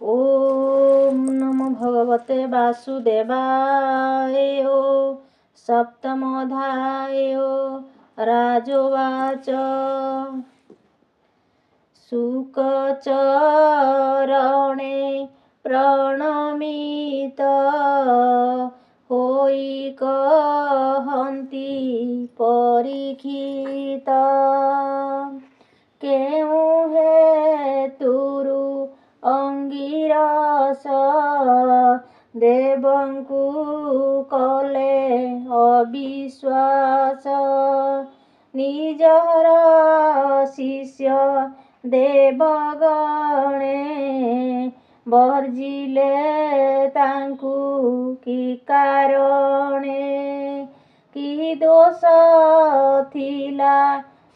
ओम नमो भगवते वासुदेवाय। सप्तमोऽध्याय। राजोवाच। शुकचरणे प्रणमित होई कहन्ति परीक्षित। केउ हेतुरु अंगिरस देवଙ୍କୁ କଲେ ଅବିଶ୍ୱାସ। ନିଜର ଶିଷ୍ୟ ଦେବଗଣେ ବର୍ଜିଲେ ତାଙ୍କୁ କି କାରଣେ। କି ଦୋଷ ଥିଲା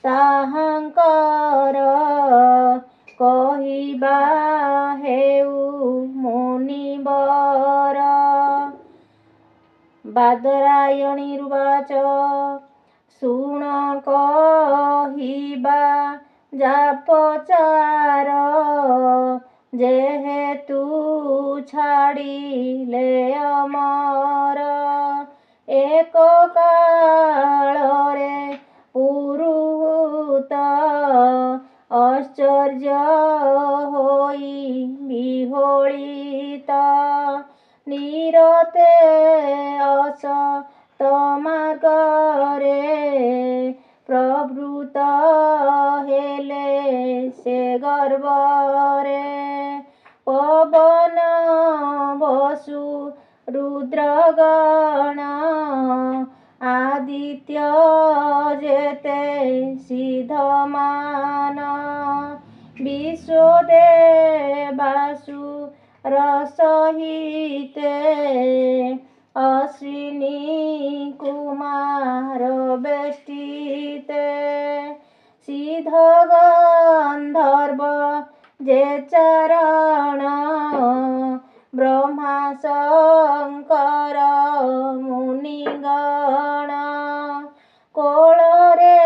ତାହାଙ୍କର କହିବା ହେଉ ମୁନିବର। ବାଦରାୟଣୀରୁବାଚ। ଶୁଣ କହିବା ଯାପଚାର ଯେହେତୁ ଛାଡ଼ିଲେ ଅମର। ଏକ କାଳରେ ପୁରୁହୂତ ଆଶ୍ଚର୍ଯ୍ୟ ହୋଇ ବିହ୍ୱଳିତ। ନିରତେ ଅସତ ମାର୍ଗରେ ପ୍ରବୃତ୍ତ ହେଲେ ସେ ଗର୍ବରେ। ପବନ ବସୁ ରୁଦ୍ରଗଣ ଆଦିତ୍ୟ ଯେତେ ସିଦ୍ଧମାନ। ବିଶ୍ୱଦେବାସୁର ସହିତେ ଅଶ୍ବିନୀ କୁମାର ବେଷ୍ଟିତେ। ସିଦ୍ଧ ଗନ୍ଧର୍ବ ଯେ ଚାରଣ ବ୍ରହ୍ମା ଶଙ୍କର ମୁନିଗଣ। କୋଳରେ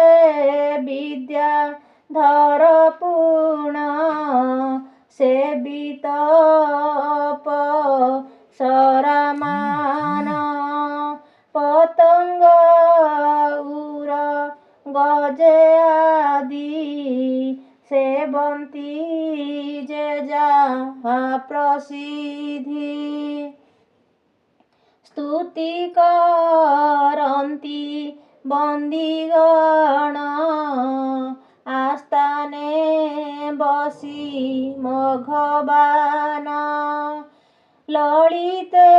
ବିଦ୍ୟାଧର ପୁଣ ସେବିତ ଅପ୍ସରାମାନ। ପତଙ୍ଗ ଉର ଗଜେ ଆଦି ସେବନ୍ତି ଯେ ଯାହା ପ୍ରସିଦ୍ଧି। ସ୍ତୁତି କରନ୍ତି ବନ୍ଦୀଗଣ ଆସ୍ଥାନେ ବସି ମଘବାନ। ଲଳିତେ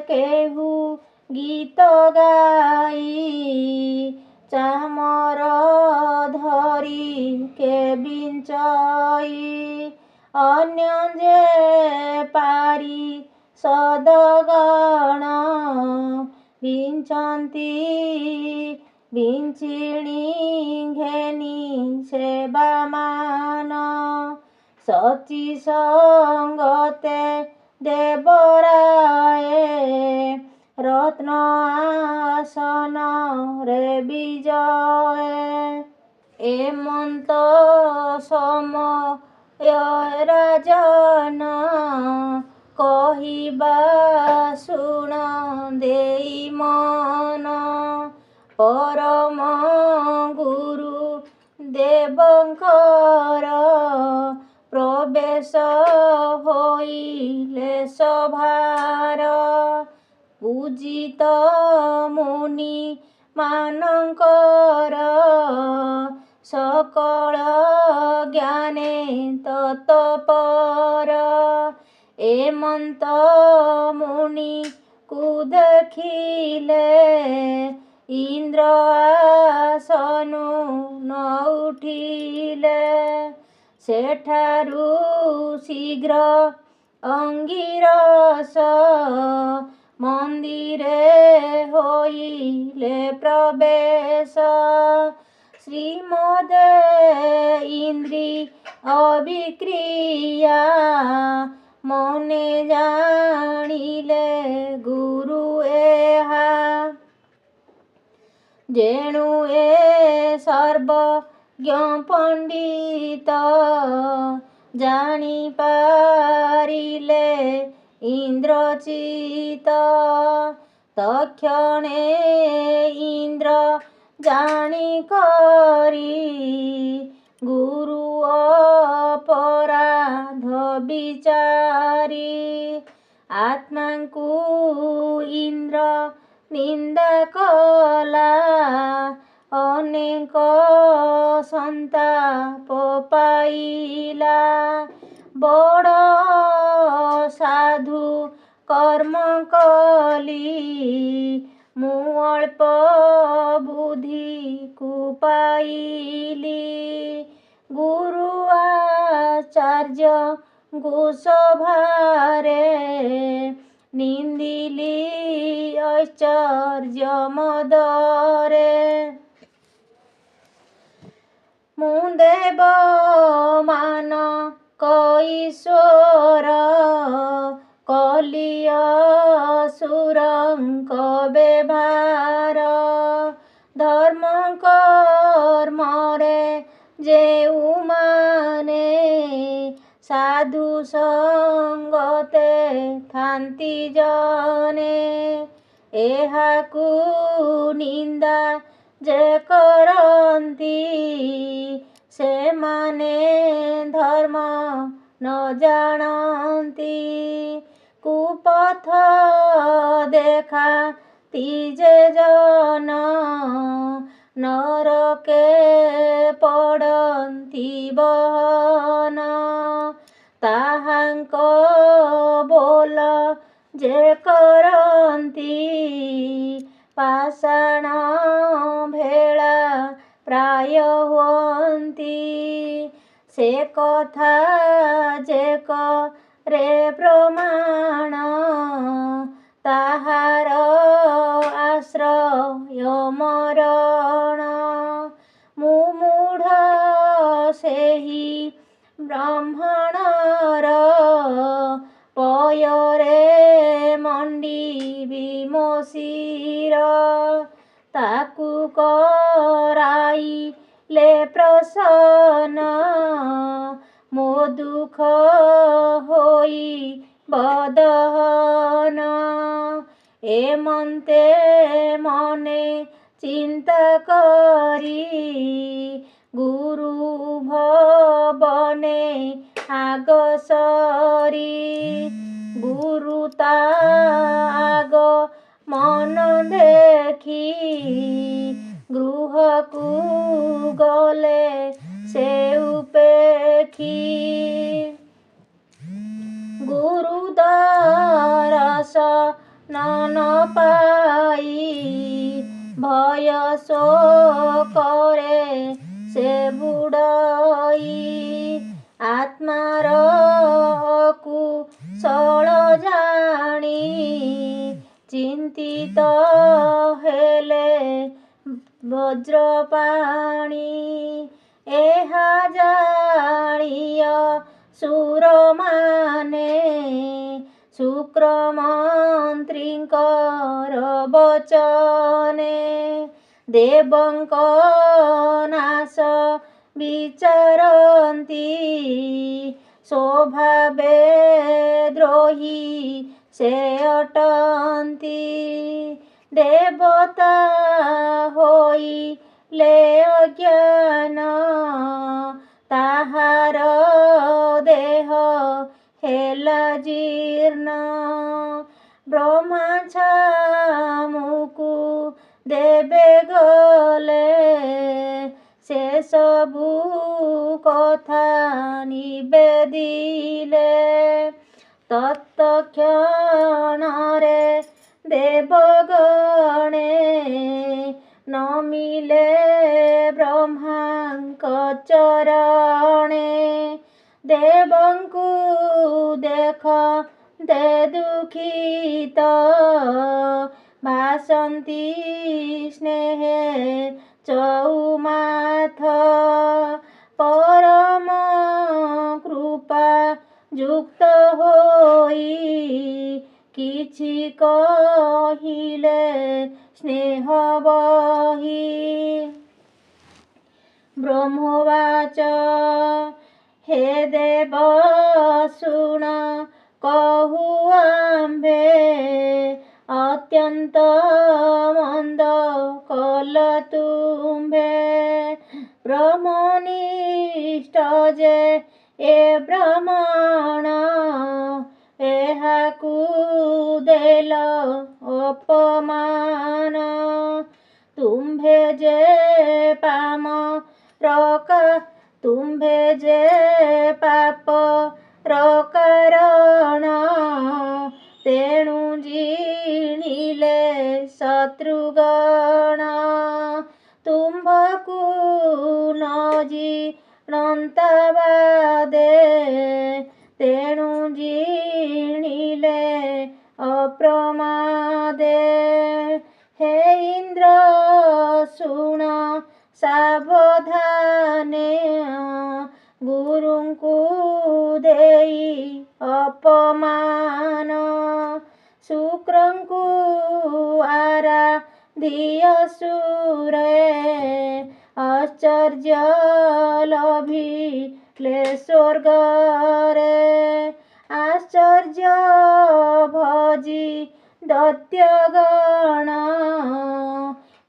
କେହୁ ଗୀତ ଗାଇ ଚାମର ଧରି କେ ବିଞ୍ଚଇ। ଅନ୍ୟ ଯେ ପାରି ସଦଗଣ ବିଞ୍ଚନ୍ତି ବିଞ୍ଚିଣି ଘେନି ସେବାମାନ। ସଚି ସଙ୍ଗତେ ଦେବରାଏ ରତ୍ନ ଆସନରେ ବିଜଏ। ଏମନ୍ତ ସମୟ ରାଜନ କହିବା ଶୁଣ ଦେଇ ମନ। ପରମ ଗୁରୁ ଦେବଙ୍କର ପ୍ରବେଶ ହୋଇଲେ ସଭାର। ପୂଜିତ ମୁନି ମାନଙ୍କର ସକଳ ଜ୍ଞାନେ ତତ୍ପର। ଏମନ୍ତ ମୁନିକୁ ଦେଖିଲେ ଇନ୍ଦ୍ର ଆସନୁ ନ ଉଠିଲେ। ସେଠାରୁ ଶୀଘ୍ର ଅଙ୍ଗିରସ ମନ୍ଦିରେ ହୋଇଲେ ପ୍ରବେଶ। ଶ୍ରୀମଦ୍ ଇନ୍ଦ୍ରି ଅବିକ୍ରିୟା ମନେ ଜାଣିଲେ ଗୁରୁ ଏହା। ଯେଣୁ ଏ ସର୍ବଜ୍ଞ ପଣ୍ଡିତ ଜାଣି ପାରିଲେ ଇନ୍ଦ୍ରଚିତ। ତକ୍ଷଣେ ଇନ୍ଦ୍ର ଜାଣି କରି ଗୁରୁ ଅପରାଧ ବିଚାରି। ଆତ୍ମାଙ୍କୁ ଇନ୍ଦ୍ର ନିନ୍ଦା କଲା, ଅନେକ ସନ୍ତାପ ପାଇଲା। ବଡ଼ ସାଧୁ କର୍ମ କଲି, ମୁଁ ଅଳ୍ପ ବୁଦ୍ଧିକୁ ପାଇଲି। ଗୁରୁ ଆଚାର୍ଯ୍ୟଙ୍କୁ ସଭାରେ ନିନ୍ଦିଲି ଐଶ୍ୱର୍ଯ୍ୟ ମଦରେ। ମୁଁ ଦେବମାନଙ୍କ ଈଶ୍ୱର, କଲି ଅସୁରଙ୍କ ବ୍ୟବହାର। ଧର୍ମ କର୍ମରେ ଯେଉଁମାନେ ସାଧୁ ସଙ୍ଗତେ ଥାନ୍ତି ଜନେ, ଏହାକୁ ନିନ୍ଦା ଯେ କରନ୍ତି, ସେମାନେ ଧର୍ମ ନ ଜାଣନ୍ତି। କୁପଥ ଦେଖାନ୍ତି ଯେ ଜନ, ନରକେ ପଡ଼ନ୍ତି ବହନ। ତାହାଙ୍କ ବୋଲ ଯେ କରନ୍ତି, ପାଷାଣ ଭେଳା ପ୍ରାୟ ହୁଅନ୍ତି। ସେ କଥା ଯେ କରେ ପ୍ରମାଣ, ତାହାର ଆଶ୍ରୟ ମରଣ। ମୁଁ ମୂଢ଼ ସେହି ବ୍ରାହ୍ମଣର, ପୟରେ ମଣ୍ଡିବି ମୋ ଶିର। ତାକୁ କରାଇଲେ ପ୍ରସନ୍ନ, ମୋ ଦୁଃଖ ହୋଇବ ଦହନ। ଏମନ୍ତେ ମନେ ଚିନ୍ତା କରି, ଗୁରୁ ଭବନେ ଆଗସରି। ଗୁରୁ ତା ଆଗ ମନ ଦେଖି, ଗୃହକୁ ଗଲେ ସେ ଉପେକ୍ଷି। ଗୁରୁ ଦରଶନ ନ ପାଇ, ଭୟ ଶୋକରେ ସେ ବୁଡ଼ଇ। ଆତ୍ମାର ଅକୁଶଳ ଜାଣି, ଚିନ୍ତିତ ହେଲେ ବଜ୍ରପାଣି। ଏହା ଜାଣି ଅସୁରମାନେ ଶୁକ୍ରମନ୍ତ୍ରୀଙ୍କର ବଚନେ, ଦେବଙ୍କ ନାଶ ବିଚାରନ୍ତି। ସ୍ୱଭାବେ ଦ୍ରୋହୀ ସେ ଅଟନ୍ତି। ଦେବତା ହୋଇଲେ ଅଜ୍ଞାନ, ତାହାର ଦେହ ହେଲା ଜୀର୍ଣ୍ଣ। ବ୍ରହ୍ମା ଛାମୁକୁ ଦେବେ ଗଲେ, ସେ ସବୁ କଥା ନିବେଦିଲେ। ତତ୍କ୍ଷଣରେ ଦେବଗଣେ ନମିଲେ ବ୍ରହ୍ମାଙ୍କ ଚରଣେ। ଦେବଙ୍କୁ ଦେଖନ୍ତେ ଦୁଃଖିତ, ଭାସନ୍ତି ସ୍ନେହେ ଚଉମାଥ। ପରମ କୃପା ଯୁକ୍ତ ହୋଇ, କିଛି କହିଲେ ସ୍ନେହ ବହି। ବ୍ରହ୍ମବାଚ हे देव ଶୁଣ କହୁ ଆମ୍ଭେ ଅତ୍ୟନ୍ତ ମନ୍ଦ କଲ ତୁମ୍ଭେ ବ୍ରହ୍ମନିଷ୍ଠ ଯେ ଏ ବ୍ରାହ୍ମଣ ଏହାକୁ ଦେଲ ଅପମାନ ତୁମ୍ଭେ ଯେ ପାପ କାରଣ ତେଣୁ ଜିଣିଲେ ଶତ୍ରୁଗଣ ତୁମ୍ଭକୁ ନ ଜିଣନ୍ତା ବାଦେ ତେଣୁ ଜିଣିଲେ ଅପ୍ରମାଦେ ହେ ଇନ୍ଦ୍ର ଶୁଣ ସାବଧାନେ ଗୁରୁଙ୍କୁ ଦେଇ ଅପମାନ ଶୁକ୍ରଙ୍କୁ ଆରାଧିୟ ସୁରେ ଆଶ୍ଚର୍ଯ୍ୟ ଲଭିଲେ ସ୍ୱର୍ଗରେ ଆଶ୍ଚର୍ଯ୍ୟ ଭଜି ଦୈତ୍ୟଗଣ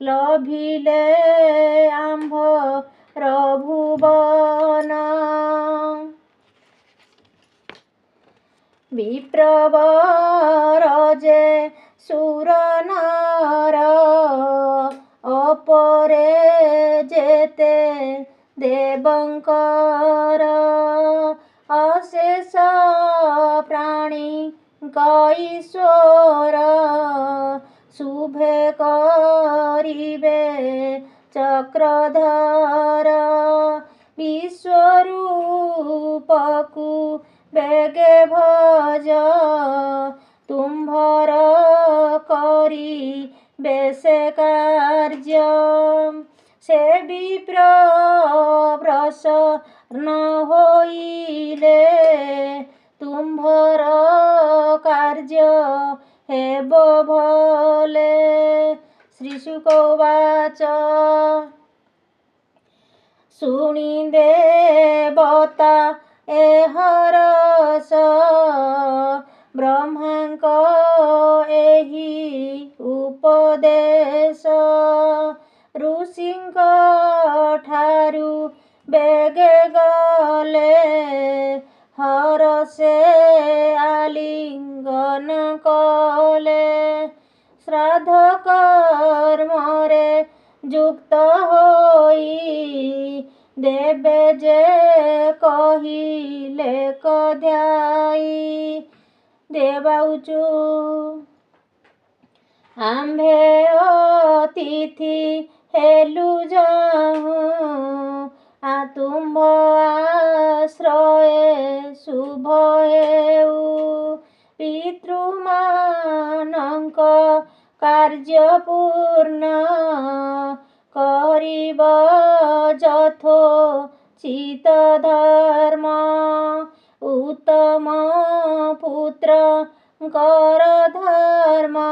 ଲଭିଲେ ଆମ୍ଭର ଭୁବନ ବିପ୍ରବର ଯେ ସୁର ନର ଅପରେ ଯେତେ ଦେବଙ୍କର ଅଶେଷ ପ୍ରାଣୀ ଈଶ୍ୱର ଶୁଭେ କରିବେ ଚକ୍ରଧର ବିଶ୍ୱରୂପକୁ ବେଗେ ଭଜ ତୁମ୍ଭର କରିବେ ସେ କାର୍ଯ୍ୟ ସେ ବିପ୍ର ପ୍ରସନ୍ନ ହୋଇଲେ ତୁମ୍ଭର କାର୍ଯ୍ୟ ହେବ ଭଲେ ଶ୍ରୀଶୁକ ଉବାଚ ଶୁଣି ଦେବତା ଏହରସ ବ୍ରହ୍ମାଙ୍କ ଏହି ଉପଦେଶ ଋଷିଙ୍କ ଠାରୁ ବେଗେ ଗଲେ ହରଷେ ଆଲିଙ୍ଗନ କଲେ ଶ୍ରାଦ୍ଧ କର୍ମରେ ଯୁକ୍ତ ହୋଇ ଦେବେ ଯେ କହିଲେ କଧ୍ୟାଇ ଦେବାଉଚୁ ଆମ୍ଭେ ଅତିଥି ହେଲୁ ଯାହୁଁ ତୁମ୍ଭ ଆଶ୍ରୟେ ଶୁଭ ହେଉ ପିତୃମାନଙ୍କ କାର୍ଯ୍ୟ ପୂର୍ଣ୍ଣ କରିବ ଯଥୋଚିତ ଧର୍ମ ଉତ୍ତମ ପୁତ୍ରଙ୍କର ଧର୍ମ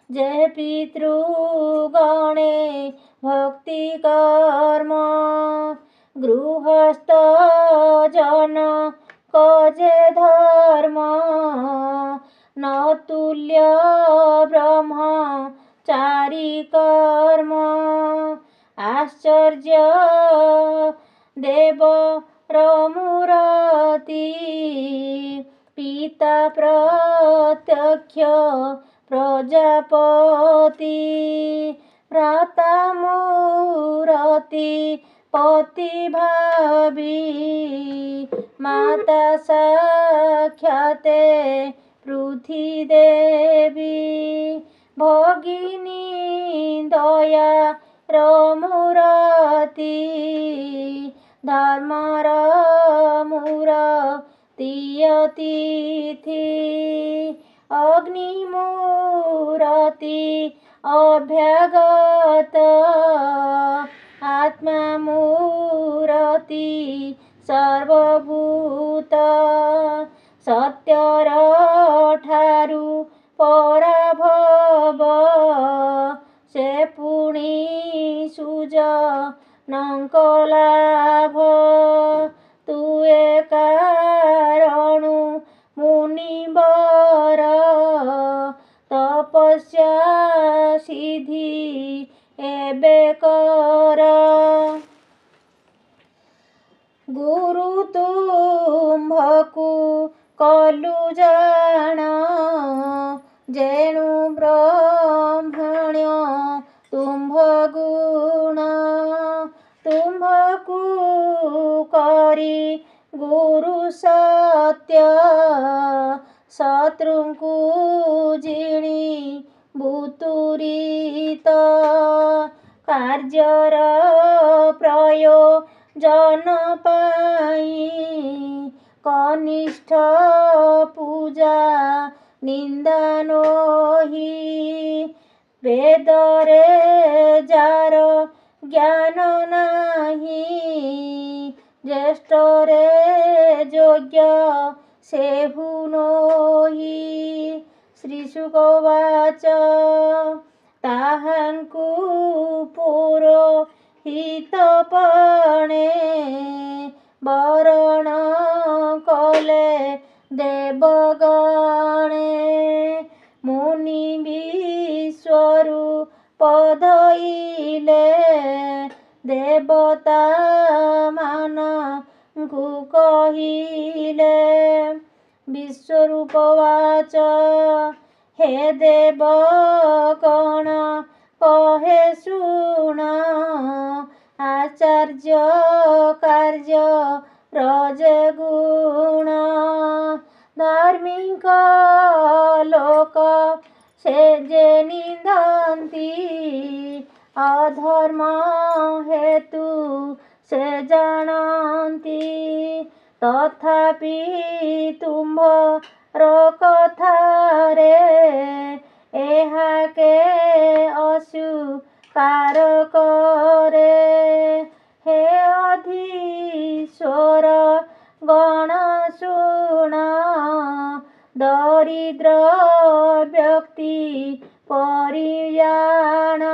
ଯେ ପିତୃଗଣେ ଭକ୍ତି କର୍ମ ଗୃହସ୍ଥ ଜନକ ଯେ ଧର୍ମ ନତୁଲ୍ୟ ବ୍ରହ୍ମଚାରୀ କର୍ମ ଆଶ୍ଚର୍ଯ୍ୟ ଦେବର ମୂରତି ପିତା ପ୍ରତ୍ୟକ୍ଷ ପ୍ରଜାପତି ଭ୍ରାତା ମୂରତି ପତି ଭାବି ମାତା ସାକ୍ଷାତେ ପୃଥି ଦେବୀ ଭଗିନୀ ଦୟାର ମୂରତି ଧର୍ମର ମୂରତି ଅତିଥି ଅଗ୍ନି ମୂରତି ଅଭ୍ୟାଗତ ଆତ୍ମା ମୂରତି ସର୍ବଭୂତ ସତ୍ୟର ଠାରୁ ପରାଭବ ସେ ପୁଣି ସୁଜନଙ୍କ ଲାଭ ତୁ ତାକୁ କଲୁ ଜାଣ ଯେଣୁ ବ୍ରହ୍ମଣ୍ୟ ତୁମ୍ଭ ଗୁଣ ତୁମ୍ଭକୁ କରି ଗୁରୁ ସତ୍ୟ ଶତ୍ରୁଙ୍କୁ ଜିଣି ବୁତୁରିତ କାର୍ଯ୍ୟର ପ୍ରୟୋଜନ ପାଇଁ କନିଷ୍ଠ ପୂଜା ନିନ୍ଦା ନୋହି ବେଦରେ ଯାର ଜ୍ଞାନ ନାହିଁ ଜ୍ୟେଷ୍ଠରେ ଯୋଗ୍ୟ ସେହୁ ନୋହି। ଶ୍ରୀଶୁକ ଉବାଚ ତାହାଙ୍କୁ ପୁରୋହିତପଣେ ବରଣ କଲେ ଦେବଗଣେ ମୁନି ବିଶ୍ୱରୂପ ଧଇଲେ ଦେବତା ମାନଙ୍କୁ କହିଲେ। ବିଶ୍ୱରୂପ ଉବାଚ ହେ ଦେବଗଣ କହେ ଶୁଣ ଆଚାର୍ଯ୍ୟ କାର୍ଯ୍ୟ ରଜେ ଗୁଣ ଧାର୍ମିକ ଲୋକ ସେ ଯେ ନିନ୍ଦନ୍ତି ଅଧର୍ମ ହେତୁ ସେ ଜାଣନ୍ତି ତଥାପି ତୁମ୍ଭର କଥାରେ ଏହା କେ ଅସ୍ୱୀକାର କରେ ହେ ଅଧୀଶ୍ୱର ଗଣ ଶୁଣ ଦରିଦ୍ର ବ୍ୟକ୍ତି ପରିଜାଣ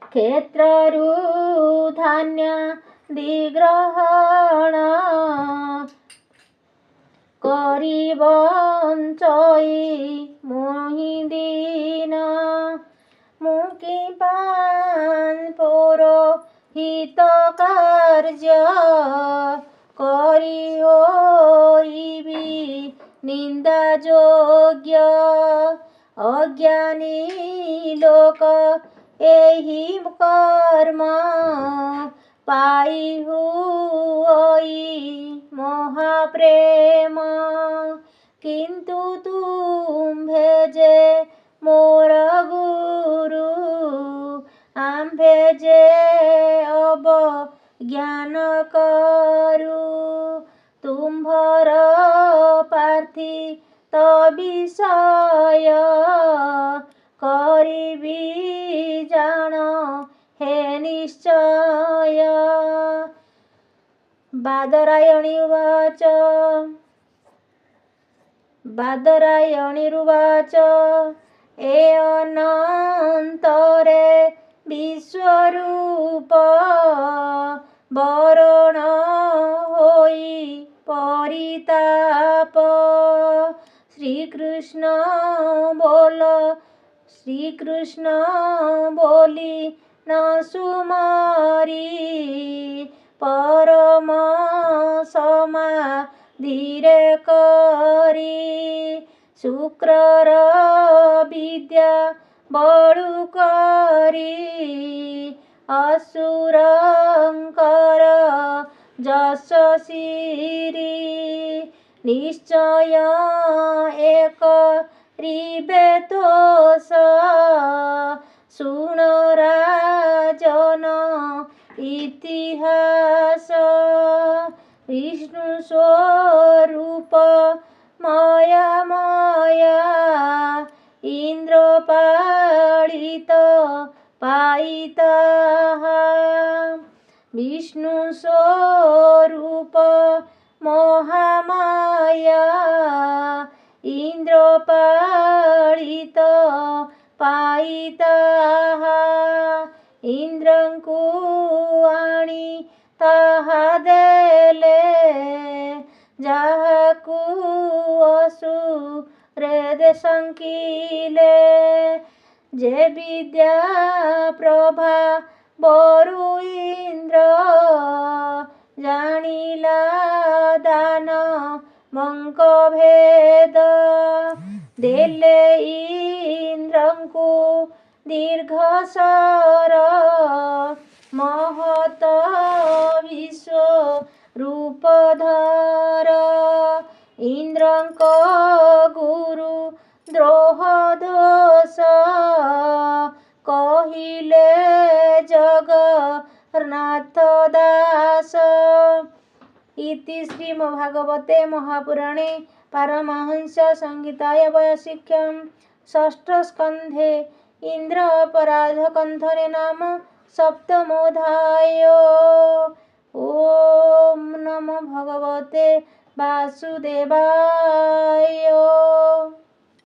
କ୍ଷେତ୍ରରୁ ଧାନ୍ୟ ଦିଗ୍ରହଣ କରି ବଞ୍ଚଇ ମୁହିଁ ଦିନ ମୁକି ପୌରୋହିତ କାର୍ଯ୍ୟ କରି ହୋଇବି ନିନ୍ଦା ଯୋଗ୍ୟ ଅଜ୍ଞାନୀ ଲୋକ ଏହି କର୍ମ ପାଇ ହୁଇ ମହାପ୍ରେମ କିନ୍ତୁ ତୁମ୍ଭେ ଯେ ମୋର ଗୁରୁ ଆମ୍ଭେ ଯେ ଅବଜ୍ଞାନ କରୁ ତୁମ୍ଭର ପ୍ରାର୍ଥିତ ବିଷୟ କରିବି ଜାଣ ହେ ନିଶ୍ଚୟ। ବାଦରାୟଣୀ ଉବାଚ ବାଦରାୟଣୀରୁବାଚ ଏ ଅନନ୍ତରେ ବିଶ୍ୱରୂପ ବରଣ ହୋଇ ପରିତାପ ଶ୍ରୀକୃଷ୍ଣ ବୋଲି ନ ସୁମରି ପରମ ସମାଧିରେ କରି ଶୁକ୍ରର ବିଦ୍ୟା ବଳୁ କରି ଅସୁରଙ୍କର ଯଶସ୍ୱୀ ନିଶ୍ଚୟ ଏକରିବେ ତୋଷ ଶୁଣ ରାଜନ ଇତିହାସ ବିଷ୍ଣୁ ସ୍ୱରୂପ ମାୟାମୟ ଇନ୍ଦ୍ର ପାଳିତ ପାଇତା ବିଷ୍ଣୁ ସ୍ୱରୂପ ମହାମାୟା ଇନ୍ଦ୍ର ପାଳିତ ପାଇତା ଇନ୍ଦ୍ରଙ୍କୁ ଆଣି ତାହା ଦେଲେ ଯାହାକୁ ଅସୁରେ ଶଙ୍କିଲେ ଯେ ବିଦ୍ୟା ପ୍ରଭା ବରୁ ଇନ୍ଦ୍ର ଜାଣିଲା ଦାନବଙ୍କ ଭେଦ। ଦେଲେ ଇନ୍ଦ୍ରଙ୍କୁ ଦୀର୍ଘଶର ମହତ ବିଶ୍ୱ ରୂପଧର। ଇନ୍ଦ୍ରଙ୍କ ଗୁରୁ ଦ୍ରୋହ ଦୋଷ କହିଲେ ଜଗନ୍ନାଥ ଦାସ। ଇତି ଶ୍ରୀମଦ୍ଭାଗବତେ ମହାପୁରାଣେ ପାରମହଂସ ସଂହିତାୟ ବୈଶିଷ୍ଟ୍ୟଂ ଷଷ୍ଠ ସ୍କନ୍ଧେ ଇନ୍ଦ୍ର ଅପରାଧ କନ୍ଥରେ ନାମ ସପ୍ତମୋऽଧ୍ୟାୟ। ଓମ୍ ନମୋ ଭଗବତେ ବାସୁଦେବାୟ।